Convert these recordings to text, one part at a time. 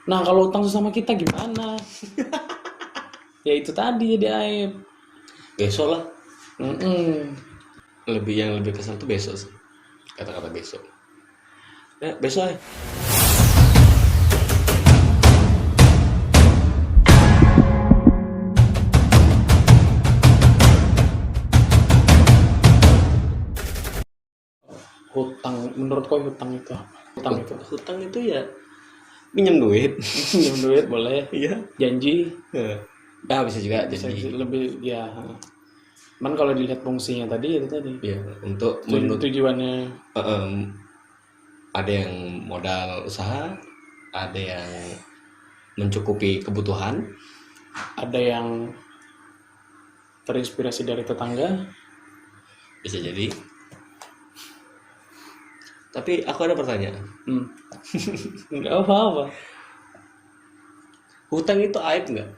Nah kalau utang sesama kita gimana? Ya itu tadi jadi aib. Besok lah. Mm-mm. Yang lebih kesel tuh besok sih. Kata-kata besok. Ya, besok ya. Hutang, menurut kau hutang itu apa? Hutang itu ya minjem duit. Pinjam duit boleh, Iya. janji Nah, bisa juga bisa jadi. lebih ya. Cuman kalau dilihat fungsinya tadi itu tadi Ya, untuk menurut tujuannya ada yang modal usaha, ada yang mencukupi kebutuhan, ada yang terinspirasi dari tetangga. bisa jadi. Tapi aku ada pertanyaan. Nggak apa-apa. Hutang itu aib nggak?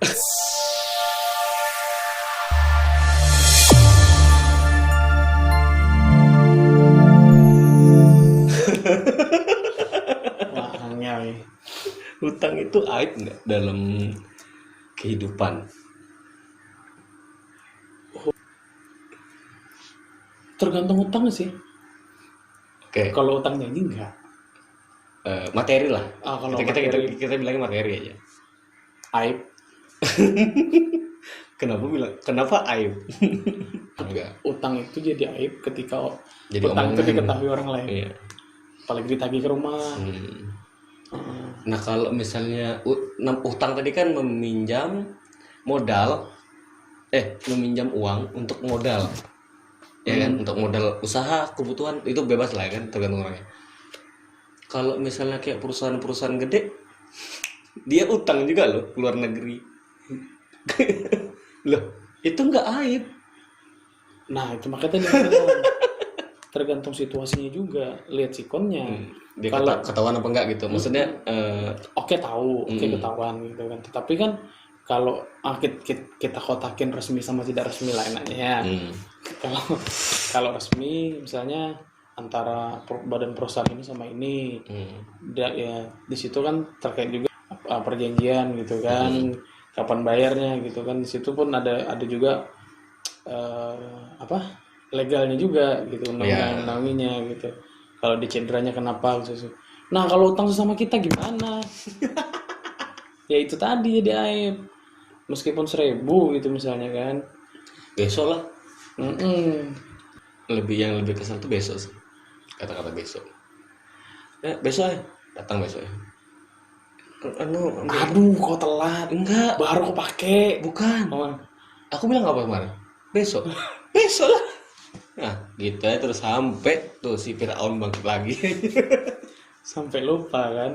Wah, angel. Hutang itu aib nggak dalam kehidupan? Tergantung utang sih. Oke, Kalau utang janji enggak. materi lah. Kalau Kita bilangnya materi aja. aib, Kenapa aib? Enggak. utang itu jadi aib ketika Jadi utang itu omongan. diketahui orang lain. Iya. Apalagi ditagih ke rumah. Nah, kalau misalnya utang tadi kan meminjam modal, meminjam uang untuk modal, ya kan, untuk modal usaha, kebutuhan itu bebas lah ya kan, tergantung orangnya. Kalau misalnya kayak perusahaan-perusahaan gede, dia utang juga loh ke luar negeri, loh itu nggak aib. Nah, itu makanya tadi aku bilang, tergantung situasinya juga, lihat sikonnya. Dia Kalau ketahuan apa enggak gitu, maksudnya oke tahu, oke ketahuan gitu kan. Tetapi kan kalau kita kotakin resmi sama tidak resmi lain aja. Kalau kalau resmi misalnya antara badan perusahaan ini sama ini, ya di situ kan terkait juga perjanjian gitu kan, kapan bayarnya gitu kan. Di situ pun ada juga legalnya juga gitu, undang-undangnya gitu. Kalau dicederanya kenapa gitu. Nah kalau utang sesama kita gimana? Ya itu tadi jadi aib. Meskipun 1.000 gitu misalnya kan. besok lah. Mm-mm. Yang lebih kesel tuh besok sih. Kata-kata besok. Ya, besok ya. Datang besok ya. Aduh kok telat. Enggak. Baru kok pakai. Bukan. Oh, Aku bilang apa kemarin? Besok. Besok lah. Nah, gitu ya terus sampai tuh si Firaun bangkit lagi. sampai lupa kan.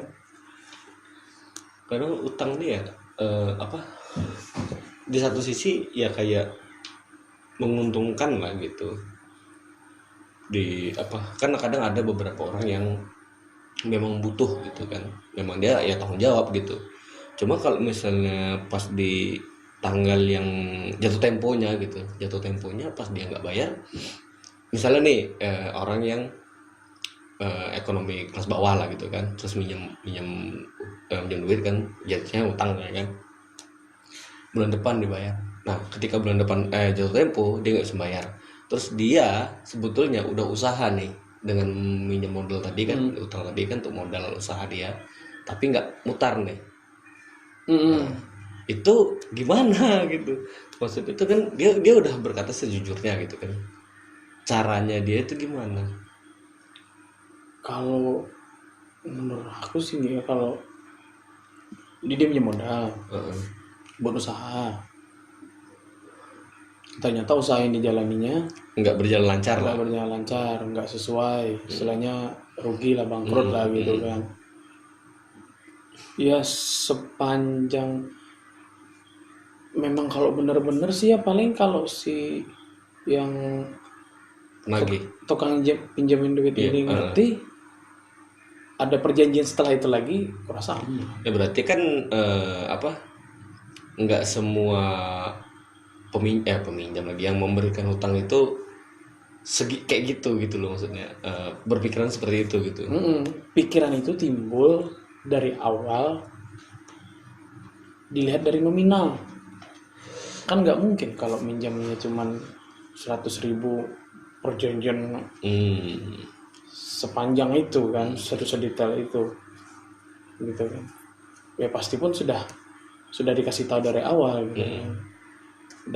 Karena utang dia di satu sisi ya kayak menguntungkan lah gitu. Kan kadang ada beberapa orang yang memang butuh gitu kan, memang dia ya tanggung jawab gitu. Cuma kalau misalnya pas di tanggal yang jatuh temponya pas dia nggak bayar, misalnya nih orang yang ekonomi kelas bawah lah gitu kan, terus minjem duit kan, jatuhnya utang ya kan, bulan depan dibayar. Nah ketika bulan depan jatuh tempo dia nggak bisa bayar, terus dia sebetulnya udah usaha nih dengan minjem modal tadi kan, utang tadi kan untuk modal usaha dia, tapi nggak mutar nih. Itu gimana gitu, maksud itu kan dia udah berkata sejujurnya gitu kan, caranya dia itu gimana? Kalau menurut aku sih ya, kalau dia punya modal buat usaha, ternyata usaha yang dijalaninya nggak berjalan lancar lah, nggak berjalan lancar, nggak sesuai, istilahnya rugi lah, bangkrut lah gitu kan. Ya sepanjang memang kalau bener-bener sih ya paling kalau si yang penagih tukang pinjamin duit ini ngerti ada perjanjian setelah itu lagi, kurasa aman. ya berarti kan nggak semua peminjam lagi yang memberikan hutang itu kayak gitu loh, maksudnya berpikiran seperti itu gitu. Pikiran itu timbul dari awal dilihat dari nominal. Kan nggak mungkin kalau minjamnya cuman 100.000 perjanjian sepanjang itu kan, sedetail itu gitu kan. Ya pasti pun sudah dikasih tahu dari awal gitu.